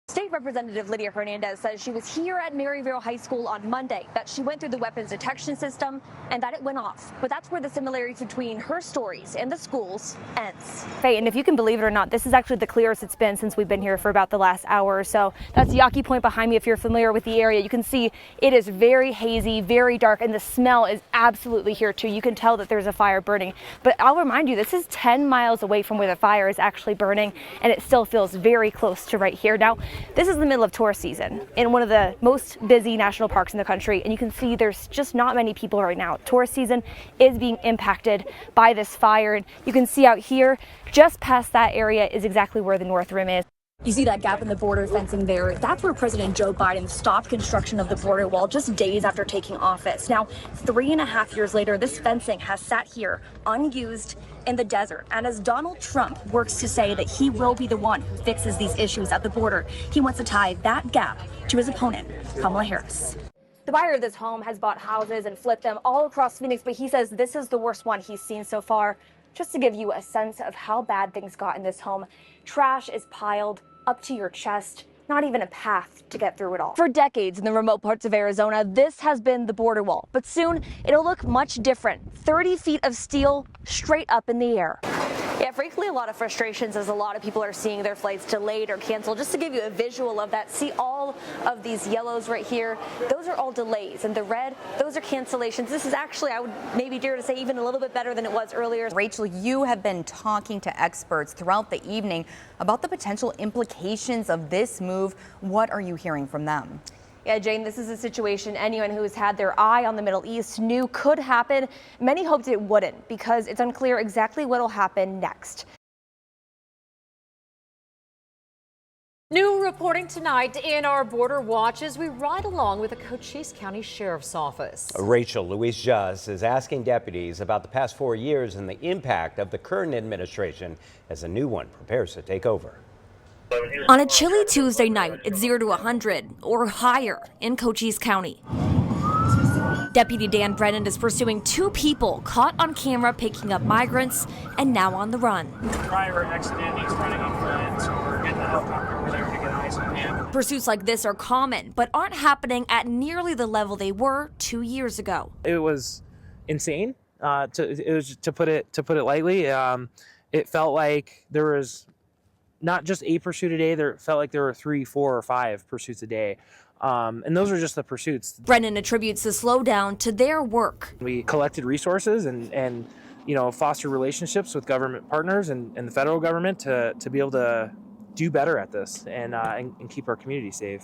State Representative Lydia Hernandez says she was here at Maryville High School on Monday, that she went through the weapons detection system and that it went off. But that's where the similarities between her stories and the school's ends. And if you can believe it or not, this is actually the clearest it's been since we've been here for about the last hour or so. That's Yawkey Point behind me. If you're familiar with the area, you can see it is very hazy, very dark, and the smell is absolutely here too. You can tell that there's a fire burning. But I'll remind you, this is 10 miles away from where the fire is actually burning, and it still feels very close to right here. Now, this is the middle of tourist season in one of the most busy national parks in the country, and you can see there's just not many people right now. Tourist season is being impacted by this fire, and you can see out here, just past that area is exactly where the North Rim is. You see that gap in the border fencing there? That's where President Joe Biden stopped construction of the border wall just days after taking office. Now, 3.5 years later, this fencing has sat here unused in the desert. And as Donald Trump works to say that he will be the one who fixes these issues at the border, he wants to tie that gap to his opponent, Kamala Harris. The buyer of this home has bought houses and flipped them all across Phoenix, but he says this is the worst one he's seen so far. Just to give you a sense of how bad things got in this home, trash is piled up to your chest, not even a path to get through it all. For decades in the remote parts of Arizona, this has been the border wall, but soon it'll look much different. 30 feet of steel straight up in the air. Yeah, frankly, a lot of frustrations as a lot of people are seeing their flights delayed or canceled. Just to give you a visual of that, see all of these yellows right here. Those are all delays, and the red, those are cancellations. This is actually, I would maybe dare to say, even a little bit better than it was earlier. Rachel, you have been talking to experts throughout the evening about the potential implications of this move. What are you hearing from them? Yeah, Jane, this is a situation anyone who has had their eye on the Middle East knew could happen. Many hoped it wouldn't because it's unclear exactly what will happen next. New reporting tonight in our Border Watch as we ride along with the Cochise County Sheriff's Office. Rachel Louise Just is asking deputies about the past 4 years and the impact of the current administration as a new one prepares to take over. On a chilly Tuesday night, it's 0 to 100 or higher in Cochise County. Deputy Dan Brennan is pursuing 2 people caught on camera picking up migrants and now on the run. The driver exited, he's running on foot, so we're getting the helicopter over there to get eyes on him. Pursuits like this are common, but aren't happening at nearly the level they were 2 years ago. It was insane. To put it lightly. It felt like there was not just a pursuit a day. There felt like there were 3, 4, or 5 pursuits a day. And those are just the pursuits. Brennan attributes the slowdown to their work. We collected resources and foster relationships with government partners and the federal government to be able to do better at this and keep our community safe.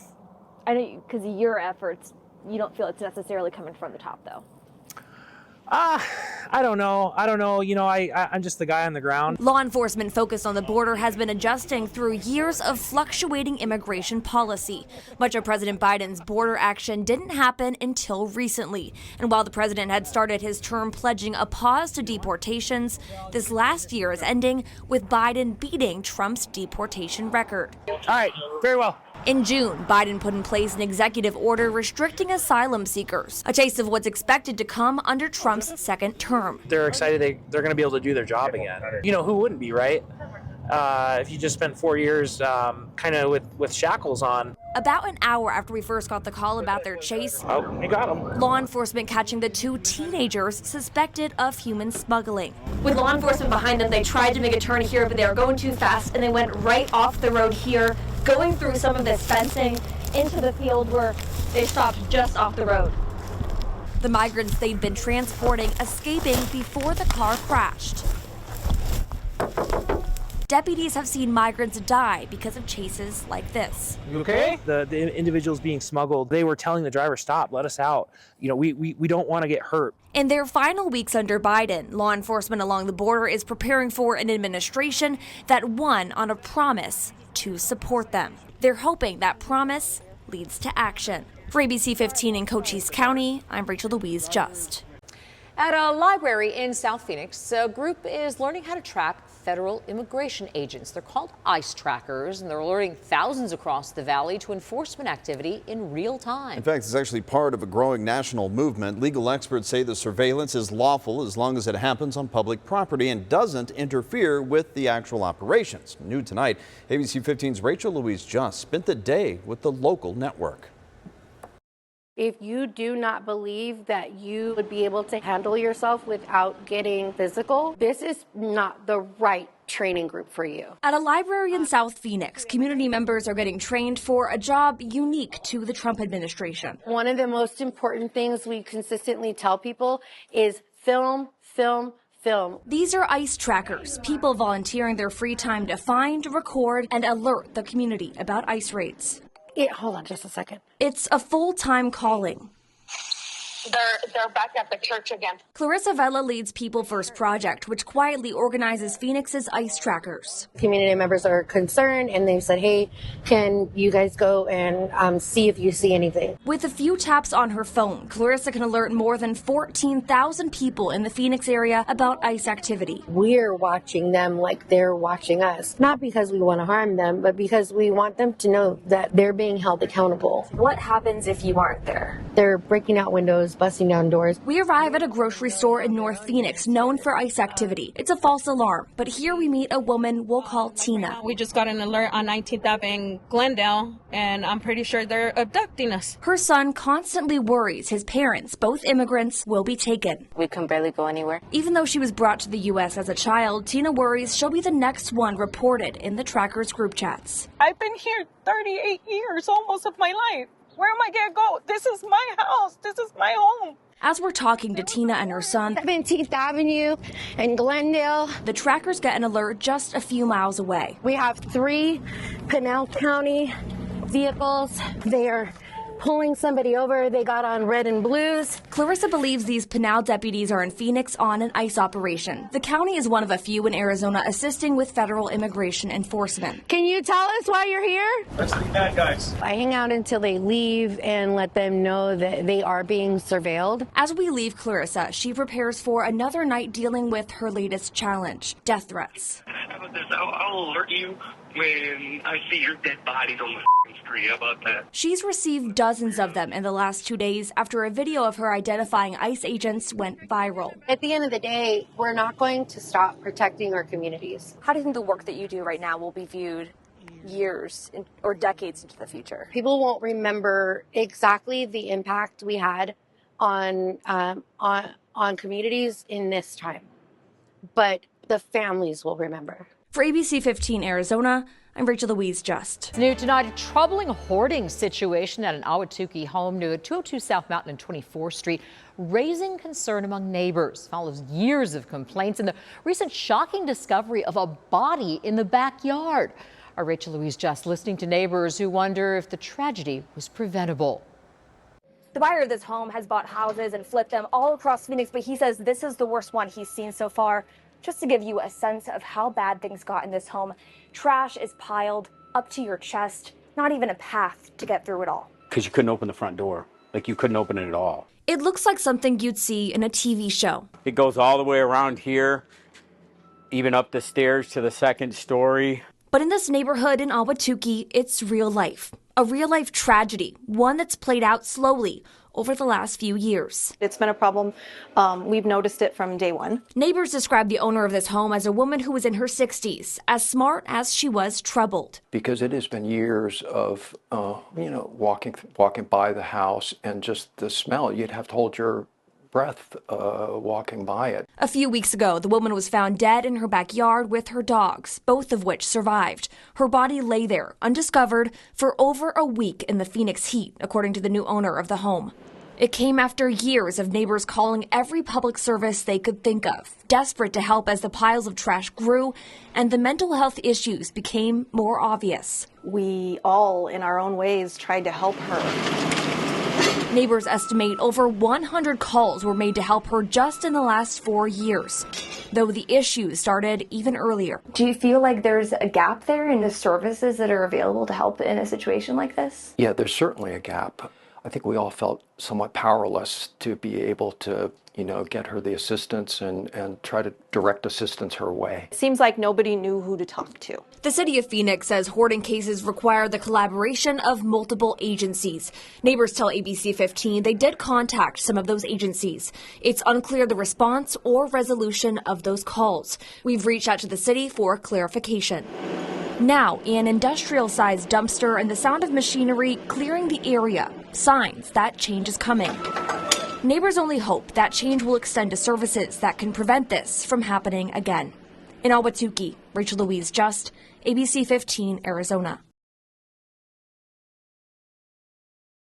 I know because of your efforts, you don't feel it's necessarily coming from the top, though. I don't know. I'm just the guy on the ground. Law enforcement focused on the border has been adjusting through years of fluctuating immigration policy. Much of President Biden's border action didn't happen until recently. And while the president had started his term pledging a pause to deportations, this last year is ending with Biden beating Trump's deportation record. All right, very well. In June, Biden put in place an executive order restricting asylum seekers, a taste of what's expected to come under Trump's second term. They're excited they're going to be able to do their job again. Who wouldn't be, right? If you just spent 4 years kind of with shackles on. About an hour after we first got the call about their chase, we got them. Law enforcement catching the 2 teenagers suspected of human smuggling. With law enforcement behind them, they tried to make a turn here, but they were going too fast, and they went right off the road here, going through some of this fencing into the field where they stopped just off the road. The migrants they'd been transporting escaping before the car crashed. Deputies have seen migrants die because of chases like this. You okay? The individuals being smuggled, they were telling the driver, stop, let us out. We don't want to get hurt. In their final weeks under Biden, law enforcement along the border is preparing for an administration that won on a promise to support them. They're hoping that promise leads to action. For ABC 15 in Cochise County, I'm Rachel Louise Just. At a library in South Phoenix, a group is learning how to track federal immigration agents. They're called ICE trackers, and they're alerting thousands across the valley to enforcement activity in real time. In fact, it's actually part of a growing national movement. Legal experts say the surveillance is lawful as long as it happens on public property and doesn't interfere with the actual operations. New tonight, ABC 15's Rachel Louise Just spent the day with the local network. If you do not believe that you would be able to handle yourself without getting physical, this is not the right training group for you. At a library in South Phoenix, community members are getting trained for a job unique to the Trump administration. One of the most important things we consistently tell people is film, film, film. These are ICE trackers, people volunteering their free time to find, record, and alert the community about ICE raids. Hold on just a second. It's a full-time calling. They're back at the church again. Clarissa Vela leads People First Project, which quietly organizes Phoenix's ICE trackers. Community members are concerned and they've said, hey, can you guys go and see if you see anything? With a few taps on her phone, Clarissa can alert more than 14,000 people in the Phoenix area about ICE activity. We're watching them like they're watching us. Not because we want to harm them, but because we want them to know that they're being held accountable. What happens if you aren't there? They're breaking out windows, busting down doors. We arrive at a grocery store in North Phoenix known for ICE activity. It's a false alarm, but here we meet a woman we'll call Tina. We just got an alert on 19th Ave in Glendale, and I'm pretty sure they're abducting us. Her son constantly worries his parents, both immigrants, will be taken. We can barely go anywhere. Even though she was brought to the U.S. as a child, Tina worries she'll be the next one reported in the trackers group chats. I've been here 38 years, almost of my life. Where am I going to go? This is my house. This is my home. As we're talking to Tina and her son, 17th Avenue in Glendale, the trackers get an alert just a few miles away. We have 3 Pinal County vehicles. They are pulling somebody over. They got on red and blues. Clarissa believes these Pinal deputies are in Phoenix on an ICE operation. The county is one of a few in Arizona assisting with federal immigration enforcement. Can you tell us why you're here? That's the bad guys. I hang out until they leave and let them know that they are being surveilled. As we leave Clarissa, she prepares for another night dealing with her latest challenge, death threats. How about this? I'll alert you when I see your dead bodies on the street. How about that? She's received dozens of them in the last 2 days after a video of her identifying ICE agents went viral. At the end of the day, we're not going to stop protecting our communities. How do you think the work that you do right now will be viewed years or decades into the future? People won't remember exactly the impact we had on communities in this time, but the families will remember. For ABC 15 Arizona, I'm Rachel Louise Just. New tonight, a troubling hoarding situation at an Ahwatukee home near 202 South Mountain and 24th Street, raising concern among neighbors. Follows years of complaints and the recent shocking discovery of a body in the backyard. Our Rachel Louise Just listening to neighbors who wonder if the tragedy was preventable. The buyer of this home has bought houses and flipped them all across Phoenix, but he says this is the worst one he's seen so far. Just to give you a sense of how bad things got in this home, trash is piled up to your chest, not even a path to get through it all. Because you couldn't open the front door. Like you couldn't open it at all. It looks like something you'd see in a TV show. It goes all the way around here, even up the stairs to the second story. But in this neighborhood in Ahwatukee, it's real life. A real life tragedy, one that's played out slowly over the last few years. It's been a problem. We've noticed it from day one. Neighbors describe the owner of this home as a woman who was in her 60s, as smart as she was troubled. Because it has been years of, walking by the house and just the smell. You'd have to hold your breath walking by it. A few weeks ago, the woman was found dead in her backyard with her dogs, both of which survived. Her body lay there, undiscovered, for over a week in the Phoenix heat, according to the new owner of the home. It came after years of neighbors calling every public service they could think of, desperate to help as the piles of trash grew and the mental health issues became more obvious. We all, in our own ways, tried to help her. Neighbors estimate over 100 calls were made to help her just in the last 4 years, though the issues started even earlier. Do you feel like there's a gap there in the services that are available to help in a situation like this? Yeah, there's certainly a gap. I think we all felt somewhat powerless to be able to, get her the assistance and try to direct assistance her way. It seems like nobody knew who to talk to. The city of Phoenix says hoarding cases require the collaboration of multiple agencies. Neighbors tell ABC 15 they did contact some of those agencies. It's unclear the response or resolution of those calls. We've reached out to the city for clarification. Now, an industrial-sized dumpster and the sound of machinery clearing the area. Signs that change is coming. Neighbors only hope that change will extend to services that can prevent this from happening again. In Ahwatukee, Rachel Louise Just, ABC 15, Arizona.